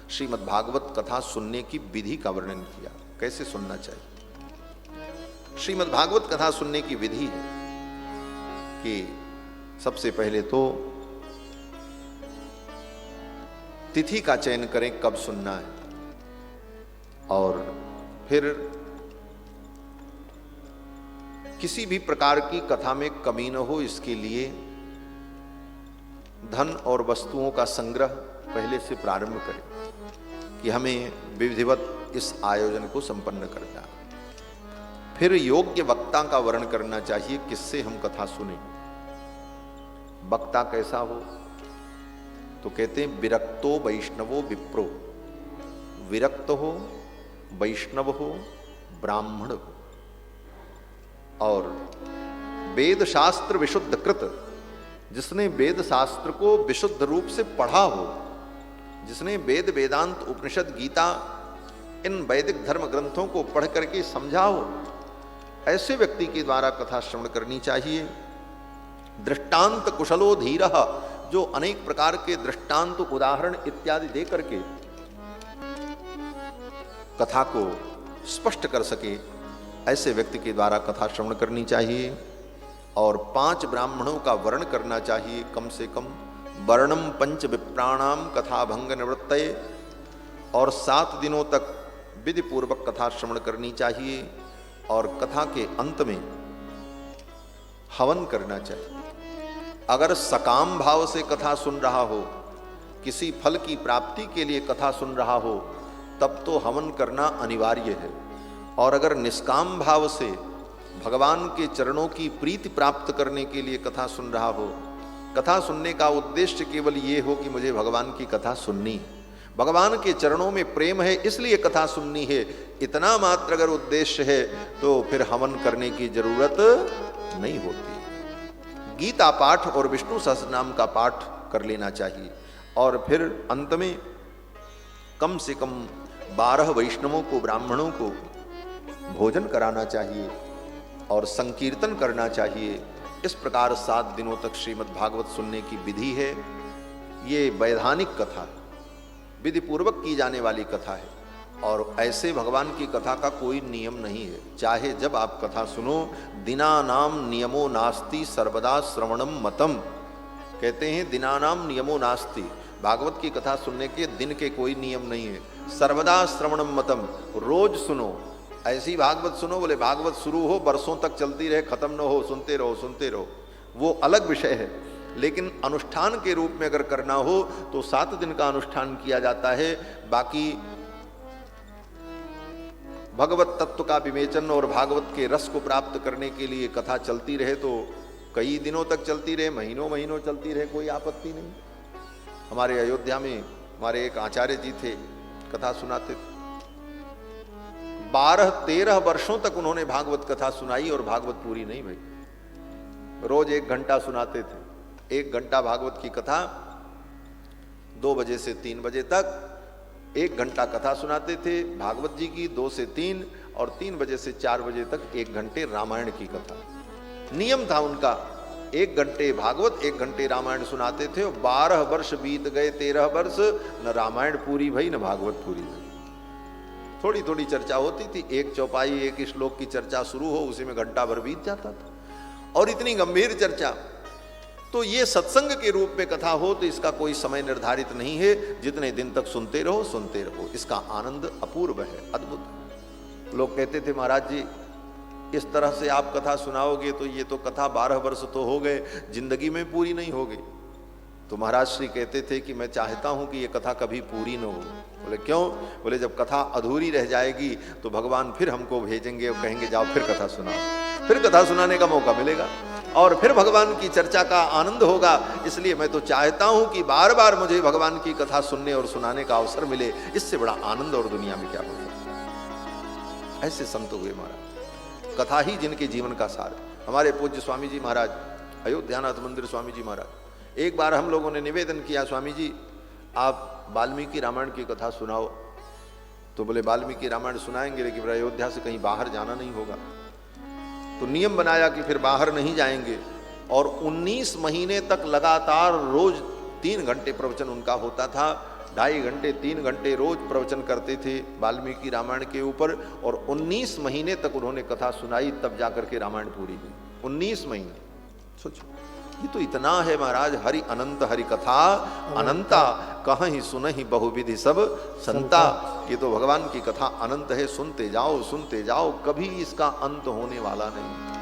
श्रीमद् भागवत कथा सुनने की विधि का वर्णन किया, कैसे सुनना चाहिए। श्रीमद् भागवत कथा सुनने की विधि है कि सबसे पहले तो तिथि का चयन करें कब सुनना है, और फिर किसी भी प्रकार की कथा में कमी न हो इसके लिए धन और वस्तुओं का संग्रह पहले से प्रारंभ करें कि हमें विधिवत इस आयोजन को संपन्न करना है। फिर योग्य वक्ता का वर्ण करना चाहिए, किससे हम कथा सुने। वक्ता कैसा हो तो कहते हैं विरक्तो वैष्णवो विप्रो, विरक्त हो, वैष्णव हो, ब्राह्मण हो, और वेद शास्त्र विशुद्ध कृत, जिसने वेद शास्त्र को विशुद्ध रूप से पढ़ा हो, जिसने वेद वेदांत उपनिषद गीता इन वैदिक धर्म ग्रंथों को पढ़ करके समझा हो, ऐसे व्यक्ति के द्वारा कथा श्रवण करनी चाहिए। दृष्टांत कुशलो धीरः, जो अनेक प्रकार के दृष्टांत उदाहरण इत्यादि दे करके कथा को स्पष्ट कर सके, ऐसे व्यक्ति के द्वारा कथा श्रवण करनी चाहिए। और 5 ब्राह्मणों का वर्ण करना चाहिए कम से कम। वर्णम पंच विप्राणाम कथा भंग निवृत्तये, और 7 दिनों तक विधि पूर्वक कथा श्रवण करनी चाहिए। और कथा के अंत में हवन करना चाहिए। अगर सकाम भाव से कथा सुन रहा हो, किसी फल की प्राप्ति के लिए कथा सुन रहा हो, तब तो हवन करना अनिवार्य है। और अगर निष्काम भाव से भगवान के चरणों की प्रीति प्राप्त करने के लिए कथा सुन रहा हो, कथा सुनने का उद्देश्य केवल ये हो कि मुझे भगवान की कथा सुननी है, भगवान के चरणों में प्रेम है इसलिए कथा सुननी है, इतना मात्र अगर उद्देश्य है तो फिर हवन करने की जरूरत नहीं होती। गीता पाठ और विष्णु सहस्रनाम का पाठ कर लेना चाहिए। और फिर अंत में कम से कम 12 वैष्णवों को, ब्राह्मणों को भोजन कराना चाहिए और संकीर्तन करना चाहिए। इस प्रकार 7 दिनों तक श्रीमद् भागवत सुनने की विधि है। ये वैधानिक कथा है, विधि पूर्वक की जाने वाली कथा है, और ऐसे भगवान की कथा का कोई नियम नहीं है। चाहे जब आप कथा सुनो, दिनानाम नियमो नास्ति सर्वदा श्रवणम मतम, कहते हैं दिनानाम नियमो नास्ति, भागवत की कथा सुनने के दिन के कोई नियम नहीं है। सर्वदा श्रवणम मतम, रोज सुनो। ऐसी भागवत सुनो, बोले भागवत शुरू हो बरसों तक चलती रहे, खत्म न हो, सुनते रहो सुनते रहो, वो अलग विषय है। लेकिन अनुष्ठान के रूप में अगर करना हो तो 7 दिन का अनुष्ठान किया जाता है। बाकी भगवत तत्व का विवेचन और भागवत के रस को प्राप्त करने के लिए कथा चलती रहे तो कई दिनों तक चलती रहे, महीनों महीनों चलती रहे, कोई आपत्ति नहीं। हमारे अयोध्या में हमारे एक आचार्य जी थे, कथा सुनाते थे। 12-13 वर्षों तक उन्होंने भागवत कथा सुनाई और भागवत पूरी नहीं भई। रोज 1 घंटा सुनाते थे। 1 घंटा भागवत की कथा, 2 बजे से 3 बजे तक 1 घंटा कथा सुनाते थे भागवत जी की, 2 से 3, और 3 बजे से 4 बजे तक 1 घंटे रामायण की कथा। नियम था उनका, 1 घंटे भागवत 1 घंटे रामायण सुनाते थे। 12 वर्ष बीत गए, 13 वर्ष, न रामायण पूरी भई न भागवत पूरी भई। थोड़ी थोड़ी चर्चा होती थी, 1 चौपाई 1 श्लोक की चर्चा शुरू हो, उसी में घंटा भर बीत जाता था, और इतनी गंभीर चर्चा। तो ये सत्संग के रूप में कथा हो तो इसका कोई समय निर्धारित नहीं है, जितने दिन तक सुनते रहो, इसका आनंद अपूर्व है, अद्भुत। लोग कहते थे महाराज जी इस तरह से आप कथा सुनाओगे तो ये तो कथा 12 वर्ष तो हो गए, जिंदगी में पूरी नहीं होगी। तो महाराज श्री कहते थे कि मैं चाहता हूं कि ये कथा कभी पूरी न हो। बोले क्यों? बोले जब कथा अधूरी रह जाएगी तो भगवान फिर हमको भेजेंगे और कहेंगे जाओ फिर कथा सुनाओ, फिर कथा सुनाने का मौका मिलेगा और फिर भगवान की चर्चा का आनंद होगा। इसलिए मैं तो चाहता हूं कि बार बार मुझे भगवान की कथा सुनने और सुनाने का अवसर मिले, इससे बड़ा आनंद और दुनिया में क्या हो सकता। ऐसे संत हुए महाराज, कथा ही जिनके जीवन का सार। हमारे पूज्य स्वामी जी महाराज, अयोध्यानाथ मंदिर स्वामी जी महाराज, एक बार हम लोगों ने निवेदन किया, स्वामी जी आप वाल्मीकि रामायण की कथा सुनाओ। तो बोले वाल्मीकि रामायण सुनाएंगे लेकिन अयोध्या से कहीं बाहर जाना नहीं होगा। तो नियम बनाया कि फिर बाहर नहीं जाएंगे, और 19 महीने तक लगातार रोज 3 घंटे प्रवचन उनका होता था। 2.5 घंटे 3 घंटे रोज प्रवचन करते थे वाल्मीकि रामायण के ऊपर, और 19 महीने तक उन्होंने कथा सुनाई, तब जाकर के रामायण पूरी हुई। 19 महीने, सोचो, ये तो इतना है महाराज। हरि अनंत हरि कथा अनंता, कहीं सुनहि बहुविधि सब संता। ये तो भगवान की कथा अनंत है, सुनते जाओ, कभी इसका अंत होने वाला नहीं।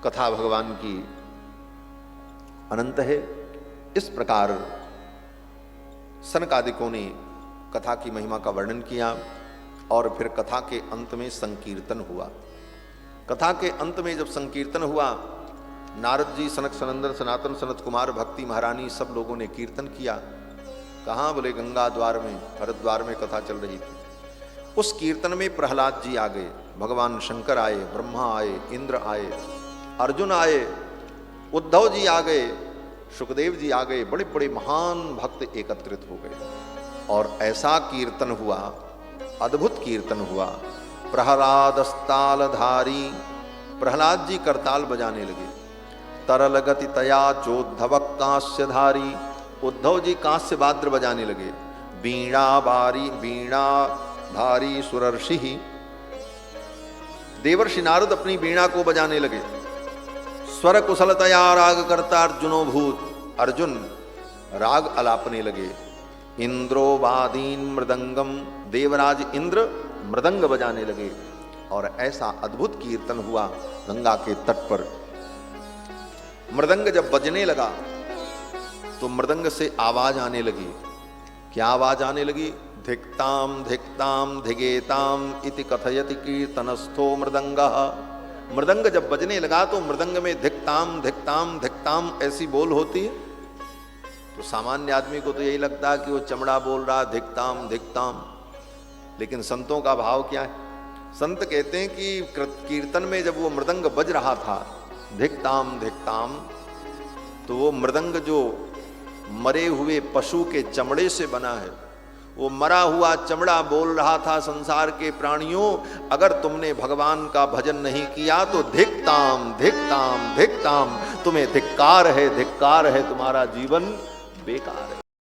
कथा भगवान की अनंत है। इस प्रकार सनकादिकों ने कथा की महिमा का वर्णन किया, और फिर कथा के अंत में संकीर्तन हुआ। कथा के अंत में जब संकीर्तन हुआ, नारद जी, सनक सनंदन, सनातन, सनत कुमार, भक्ति महारानी, सब लोगों ने कीर्तन किया। कहाँ? बोले गंगा द्वार में, हरिद्वार में कथा चल रही थी। उस कीर्तन में प्रहलाद जी आ गए, भगवान शंकर आए, ब्रह्मा आए, इंद्र आए, अर्जुन आए, उद्धव जी आ गए, सुखदेव जी आ गए, बड़े बड़े महान भक्त एकत्रित हो गए। और ऐसा कीर्तन हुआ, अद्भुत कीर्तन हुआ। प्रहलादस्तालधारी, प्रहलाद जी करताल बजाने लगे। तरल गति तया चोद्धव कांस्यधारी, उद्धव जी कांस्य वाद्य बजाने लगे। वीणा धारी सुरर्षि, देवर्षि नारद अपनी वीणा को बजाने लगे। स्वर कुशलतया राग करता अर्जुनो भूत, अर्जुन राग अलापने लगे। इंद्रो वादीन मृदंगम, देवराज इंद्र मृदंग बजाने लगे। और ऐसा अद्भुत कीर्तन हुआ गंगा के तट पर। मृदंग जब बजने लगा तो मृदंग से आवाज आने लगी। क्या आवाज आने लगी? धिक्ताम धिक्ताम धिगेताम इति कथयति कीर्तनस्थो मृदंगः। मृदंग जब बजने लगा तो मृदंग में धिक्ताम धिक्ताम धिक्ताम ऐसी बोल होती है। तो सामान्य आदमी को तो यही लगता है कि वो चमड़ा बोल रहा, धिक्ताम धिक्ताम। लेकिन संतों का भाव क्या है? संत कहते हैं कि कीर्तन में जब वो मृदंग बज रहा था, धिक्ताम धिक्ताम, तो वो मृदंग जो मरे हुए पशु के चमड़े से बना है, वो मरा हुआ चमड़ा बोल रहा था संसार के प्राणियों, अगर तुमने भगवान का भजन नहीं किया तो धिक्ताम धिक्ताम धिक्ताम, तुम्हें धिक्कार है, तुम्हारा जीवन बेकार है।